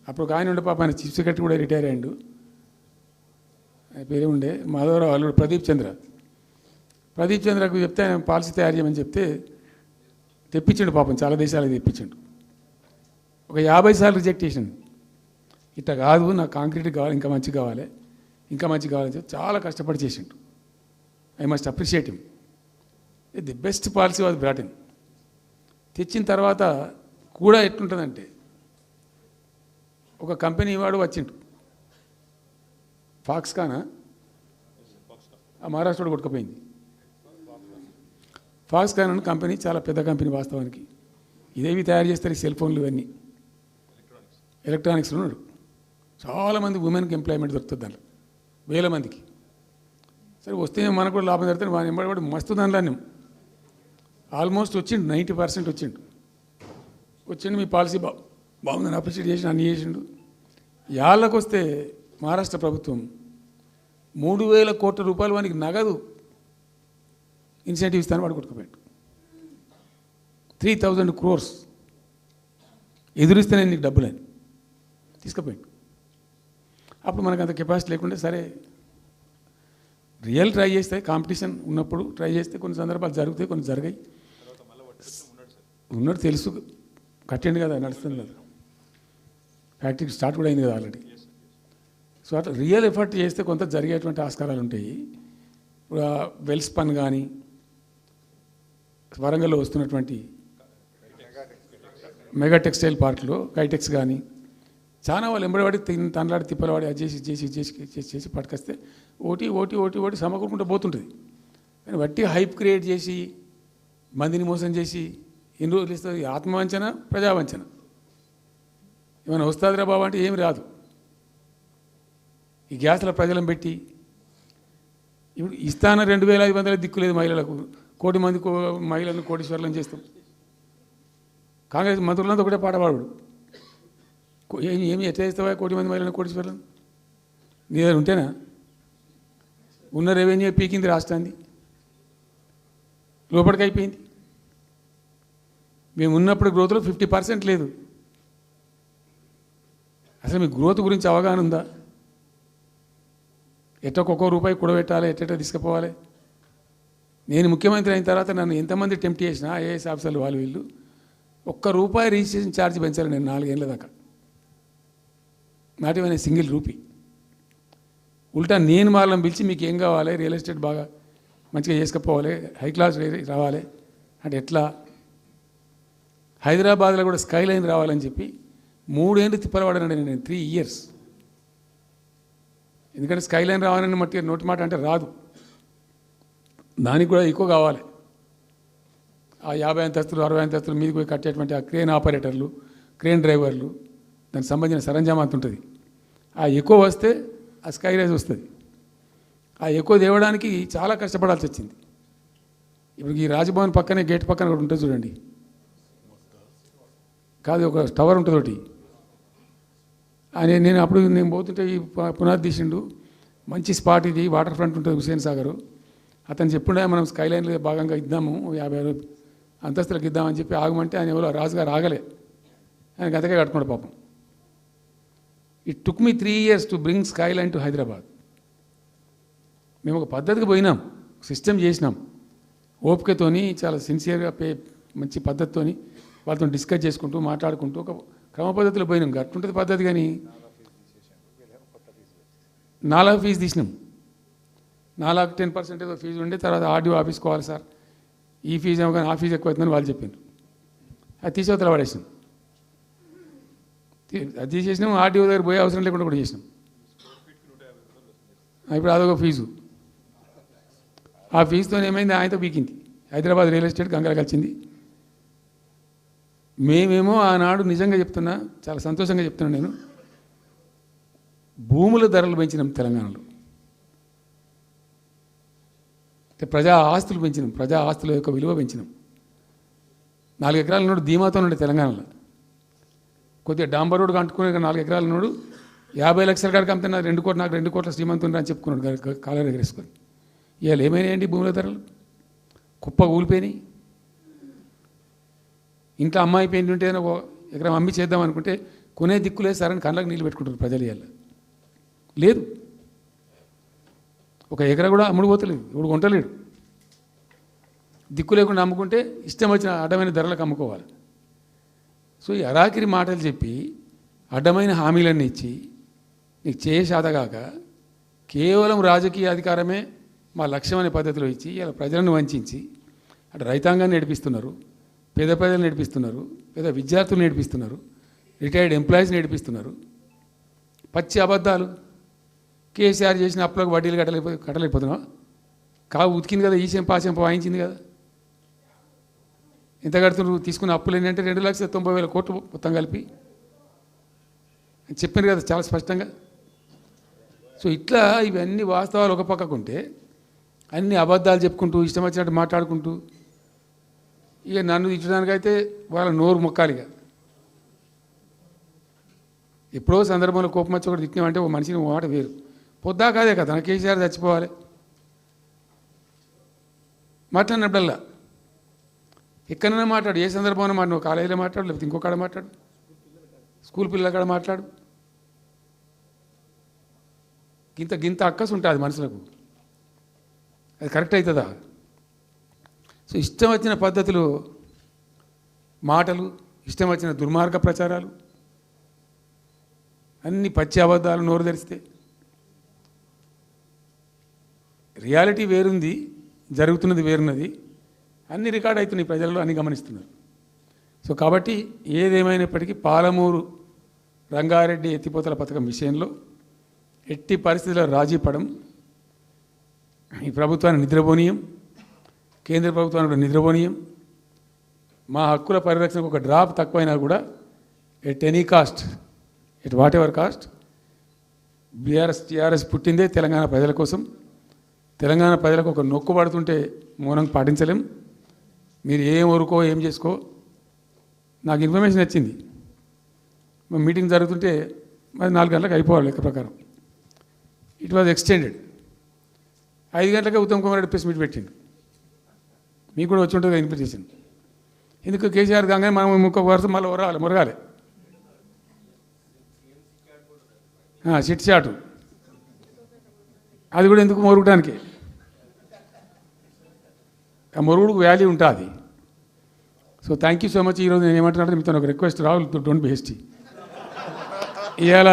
అప్పుడు ఒక ఆయన ఉండే పాప, ఆయన చీఫ్ సెక్రటరీ కూడా రిటైర్ అయ్యాడు. ఆయన పేరే ఉండే మాధవరావు అల్లుడు ప్రదీప్ చంద్రకు చెప్తే ఆయన పాలసీ తయారు చేయమని చెప్తే తెప్పించండు. పాపం చాలా దేశాలకు తెప్పించండు. ఒక 50 సార్లు రిజెక్ట్ చేసిండు. ఇట్లా కాదు, నాకు కాంక్రీట్ కావాలి, ఇంకా మంచి కావాలి అని చెప్పి చాలా కష్టపడి చేసిండు. I must appreciate him. The best policy was brought in. తెచ్చిన తర్వాత కూడా ఎట్లుంటుందంటే, ఒక కంపెనీ వాడు వచ్చిండు, ఫాక్స్కానా మహారాష్ట్రలో కొట్టుకుపోయింది. ఫాక్స్కాన్ అనే కంపెనీ చాలా పెద్ద కంపెనీ వాస్తవానికి. ఇదేవి తయారు చేస్తారు, ఈ సెల్ ఫోన్లు ఇవన్నీ ఎలక్ట్రానిక్స్లో ఉన్నాడు. చాలామంది ఉమెన్కి ఎంప్లాయ్మెంట్ దొరుకుతుంది దాంట్లో, వేల మందికి. సరే వస్తే మనకు కూడా లాభం జరుగుతుంది. వాని ఎంబడి మస్తు దానిలో ఆల్మోస్ట్ వచ్చిండు, 90% వచ్చిండు. మీ పాలసీ బాగుందని అప్రిషియేట్ చేసి అన్ని చేసిండు. యాళ్ళకు వస్తే మహారాష్ట్ర ప్రభుత్వం 3,000 కోట్ల రూపాయలు వానికి నగదు ఇన్సెంటివ్ ఇస్తాను వాడు కొట్టుకుపోయాడు. 3,000 crores ఎదురిస్తేనే నీకు డబ్బులని తీసుకుపోయాడు. అప్పుడు మనకు అంత కెపాసిటీ లేకుంటే సరే రియల్ ట్రై చేస్తే, కాంపిటీషన్ ఉన్నప్పుడు ట్రై చేస్తే కొన్ని సందర్భాలు జరుగుతాయి, కొన్ని జరిగాయి. ఉన్నట్టు తెలుసు, కట్టండి కదా, నడుస్తుంది కదా, ఫ్యాక్టరీ స్టార్ట్ కూడా అయింది కదా ఆల్రెడీ. సో అట్లా రియల్ ఎఫర్ట్ చేస్తే కొంత జరిగేటువంటి ఆస్కారాలు ఉంటాయి. ఇప్పుడు వెల్స్ పన్ కానీ, వరంగల్లో వస్తున్నటువంటి మెగా టెక్స్టైల్ పార్క్లో కైటెక్స్ కానీ, చాలా వాళ్ళు ఎంబడివాడి తనలాడి తిప్పలవాడి అది చేసి పట్టుకొస్తే ఓటి సమకూరుకుంటూ పోతుంటుంది. కానీ వట్టి హైప్ క్రియేట్ చేసి మందిని మోసం చేసి ఎన్ని రోజులు ఇస్తుంది? ఆత్మవంచన, ప్రజావంచన. ఏమైనా వస్తుందిరా బాబు అంటే ఏమి రాదు. ఈ గ్యాస్ల ప్రజలను పెట్టి ఇప్పుడు ఇస్తాన 2,500 దిక్కులేదు మహిళలకు. 1,000,000 మంది మహిళలను కోటీశ్వర్లను చేస్తాం. కాంగ్రెస్ మంత్రులంతా ఒకటే పాట పాడు, ఏమి ఎట్లా చేస్తావా 1,000,000 మంది మహిళలను కోటీశ్వర్లను? నీ దగ్గర ఉంటేనా? ఉన్న రెవెన్యూ పీకింది రాష్ట్రాన్ని, లోపలికి అయిపోయింది. మేము ఉన్నప్పుడు గ్రోత్లో 50% లేదు. అసలు మీ గ్రోత్ గురించి అవగాహన ఉందా? ఒక్కొక్క రూపాయి కూడబెట్టాలి, ఎట్ట తీసుకుపోవాలి. నేను ముఖ్యమంత్రి అయిన తర్వాత నన్ను ఎంతమంది టెంప్ట్ చేసినా ఐఏఎస్ ఆఫీసర్లు వాళ్ళు వీళ్ళు, ₹1 రిజిస్ట్రేషన్ ఛార్జ్ పెంచాలి నేను 4 ఏళ్ళ దాకా. Not even single rupee. ఉల్టా నేను వాళ్ళని పిలిచి మీకు ఏం కావాలి, రియల్ ఎస్టేట్ బాగా మంచిగా చేసుకుపోవాలి, హై క్లాస్ రావాలి అంటే ఎట్లా? హైదరాబాద్లో కూడా స్కై లైన్ రావాలని చెప్పి 3 ఏళ్ళు తిప్పలవాడనండి నేను, 3 years. ఎందుకంటే స్కై లైన్ రావాలని మట్టి నోటి మాట అంటే రాదు, దానికి కూడా ఎక్కువ కావాలి. ఆ 50 అంతస్తులు 60 అంతస్తులు మీదకి పోయి కట్టేటువంటి ఆ క్రేన్ ఆపరేటర్లు, క్రేన్ డ్రైవర్లు, దానికి సంబంధించిన సరంజామా అంత ఉంటుంది. ఆ ఎక్కువ వస్తే ఆ స్కై రైజ్ వస్తుంది. ఆ ఎక్కువ తేవడానికి చాలా కష్టపడాల్సి వచ్చింది. ఇప్పుడు ఈ రాజభవన్ పక్కనే గేట్ పక్కన ఒకటి ఉంటుంది చూడండి, కాదు ఒక టవర్ ఉంటుంది ఒకటి. నేను అప్పుడు నేను పోతుంటే ఈ పునాది తీసిండు, మంచి స్పాట్ ఇది, వాటర్ ఫ్రంట్ ఉంటుంది హుస్సేన్ సాగర్. అతను చెప్పుండే మనం స్కై లైన్లో భాగంగా ఇద్దాము, 50 అంతస్తులకు ఇద్దామని చెప్పి ఆగమంటే ఆయన ఎవరో రాజుగారు ఆగలే, ఆయన గతకే కట్టుకోండి పాపం. It took me 3 years to bring sky line to Hyderabad. మేము ఒక పద్ధతికి పోయినాం, సిస్టమ్ చేసినాం, ఓపికతోని చాలా సిన్సియర్గా మంచి పద్ధతితోని వాళ్ళతో డిస్కస్ చేసుకుంటూ మాట్లాడుకుంటూ ఒక క్రమ పద్ధతిలో పోయినాం. గట్టుంటుంది పద్ధతి. కానీ 4 ఫీజు తీసినాం, 4 10% ఏదో ఫీజు ఉండే. తర్వాత ఆర్డీఓ ఆఫీస్కోవాలి సార్, ఈ ఫీజు ఏమో కానీ ఆ ఫీజు ఎక్కువ అవుతుందని వాళ్ళు చెప్పారు. అది తీసేవతల పడేసినాం. అది తీసేసినాం, ఆర్డీఓ దగ్గర పోయే అవసరం లేకుండా కూడా చేసినాం. ఇప్పుడు అదొక ఫీజు. ఆ ఫీజుతో ఏమైంది, ఆయనతో పీకింది. హైదరాబాద్ రియల్ ఎస్టేట్ గంగల కలిసింది. మేమేమో ఆనాడు నిజంగా చెప్తున్నా, చాలా సంతోషంగా చెప్తున్నాను నేను, భూముల ధరలు పెంచినాం తెలంగాణలో, ప్రజా ఆస్తులు పెంచినాం, ప్రజా ఆస్తుల యొక్క విలువ పెంచినాం. 4 ఎకరాల నోడు ధీమాతో ఉండే తెలంగాణలో. కొద్దిగా డాంబర్ రోడ్డు అంటుకునే 4 ఎకరాల నోడు 50 లక్షల కాడికి అమ్మితే నాకు 2 కోట్ల శ్రీమంతుని అని చెప్పుకున్నాడు కాలర్ ఎగరేసుకొని. ఇవాళ ఏమైనాయండి భూముల ధరలు? కుప్ప కూలిపోయినాయి. ఇంట్లో అమ్మాయి పెయింట్ ఉంటే ఒక ఎకరం అమ్మి చేద్దాం అనుకుంటే కొనే దిక్కు లేదు సార్ అని కళ్ళకు నీళ్ళు పెట్టుకుంటారు ప్రజలు ఇవాళ. లేదు, ఒక ఎకరా కూడా అమ్ముడు పోతలేదు, ఇప్పుడు కొంటలేడు. దిక్కు లేకుండా అమ్ముకుంటే ఇష్టం వచ్చిన అడ్డమైన ధరలకు అమ్ముకోవాలి. సో ఈ అరాకిరి మాటలు చెప్పి అడ్డమైన హామీలన్నీ ఇచ్చి నీకు చేసాదగాక కేవలం రాజకీయ అధికారమే మా లక్ష్యం అనే పద్ధతిలో ఇచ్చి ఇలా ప్రజలను వంచి అటు రైతాంగాన్ని నడిపిస్తున్నారు, పేద ప్రజలు నడిపిస్తున్నారు, పేద విద్యార్థులు నడిపిస్తున్నారు, రిటైర్డ్ ఎంప్లాయీస్ నడిపిస్తున్నారు. పచ్చి అబద్ధాలు. కేసీఆర్ చేసిన అప్పులకు వడ్డీలు కట్టలేకపోతున్నావా? కావు ఉతికింది కదా, ఈ చెంప ఆ చెంప వాయించింది కదా. ఎంత కడుతున్నారు? తీసుకున్న అప్పులు ఏంటంటే 2,90,000 కోట్లు మొత్తం కలిపి చెప్పారు కదా చాలా స్పష్టంగా. సో ఇట్లా ఇవన్నీ వాస్తవాలు ఒక పక్కకుంటే అన్ని అబద్ధాలు చెప్పుకుంటూ ఇష్టం వచ్చినట్టు మాట్లాడుకుంటూ ఇక నన్ను తిట్టడానికైతే వాళ్ళ నోరు మొక్కాలిగా. ఎప్పుడో సందర్భంలో కోపం వచ్చి ఒకటి తిట్టినామంటే ఓ మనిషిని మాట వేరు. పొద్దా కాదే కదా కేసీఆర్ చచ్చిపోవాలి మాట్లాడినప్పుడల్లా ఎక్కడైనా మాట్లాడు, ఏ సందర్భంలో మాట, నువ్వు కాలేజీలో మాట్లాడు, లేకపోతే ఇంకో కాడ మాట్లాడు, స్కూల్ పిల్లల కాడ మాట్లాడు. గింత అక్కసు ఉంటుంది మనుషులకు, అది కరెక్ట్ అవుతుందా? సో ఇష్టం వచ్చిన పద్ధతులు, మాటలు, ఇష్టం వచ్చిన దుర్మార్గ ప్రచారాలు, అన్ని పచ్చి అబద్ధాలు నోరు తెరిస్తే. రియాలిటీ వేరుంది, జరుగుతున్నది వేరున్నది, అన్ని రికార్డ్ అవుతున్నాయి ప్రజల్లో, అన్ని గమనిస్తున్నారు. సో కాబట్టి ఏదేమైనప్పటికీ పాలమూరు రంగారెడ్డి ఎత్తిపోతల పథకం విషయంలో ఎట్టి పరిస్థితుల్లో రాజీ పడం. ఈ ప్రభుత్వాన్ని నిద్రపోనీయం, కేంద్ర ప్రభుత్వాన్ని కూడా నిద్రపోనీయం. మా హక్కుల పరిరక్షణకు ఒక డ్రాప్ తక్కువైనా కూడా at any cost, at whatever cost, TRS పుట్టిందే తెలంగాణ ప్రజల కోసం. తెలంగాణ ప్రజలకు ఒక నొక్కు పడుతుంటే మౌనం పాటించలేం. మీరు ఏం ఊరుకో ఏం చేసుకో. నాకు ఇన్ఫర్మేషన్ వచ్చింది, మా మీటింగ్ జరుగుతుంటే మరి 4 గంటలకు అయిపోవాలి లెక్క ప్రకారం. It was extended. 5 గంటలకే ఉత్తమ్ కుమార్ రెడ్డి ప్రెస్ మీట్ పెట్టిండు. మీకు కూడా వచ్చి ఉంటుంది ఇన్విటేషన్. ఎందుకు కేసీఆర్ కాగానే మనం ఇంకొక వరుస మళ్ళీ మురగాలి. చిట్ చాటు అది కూడా ఎందుకు మొరగడానికి? ఆ మొరుగుడుకు వాల్యూ ఉంటుంది. So thank you so much. ఈరోజు నేను ఏమంటున్నానంటే మీతో ఒక request, Rahul, don't be hasty. ఇవాళ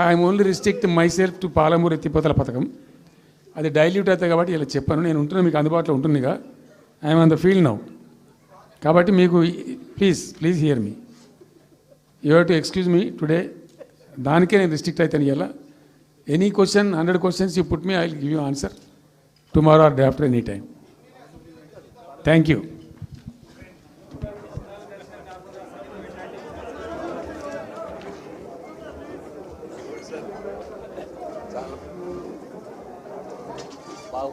I'm only restrict my self to Palamuru ఎత్తిపోతల పథకం. అది డైల్యూట్ అవుతాయి కాబట్టి ఇలా చెప్పాను. నేను ఉంటున్నా, మీకు అందుబాటులో ఉంటుందిగా. I'm on the field now. కాబట్టి మీకు please here me. You have to excuse me today. దానికే నేను రిస్ట్రిక్ట్ అవుతాను. ఇలా any question, 100 questions you put me, I will give you answer tomorrow or day after, any time. Thank you. Wow.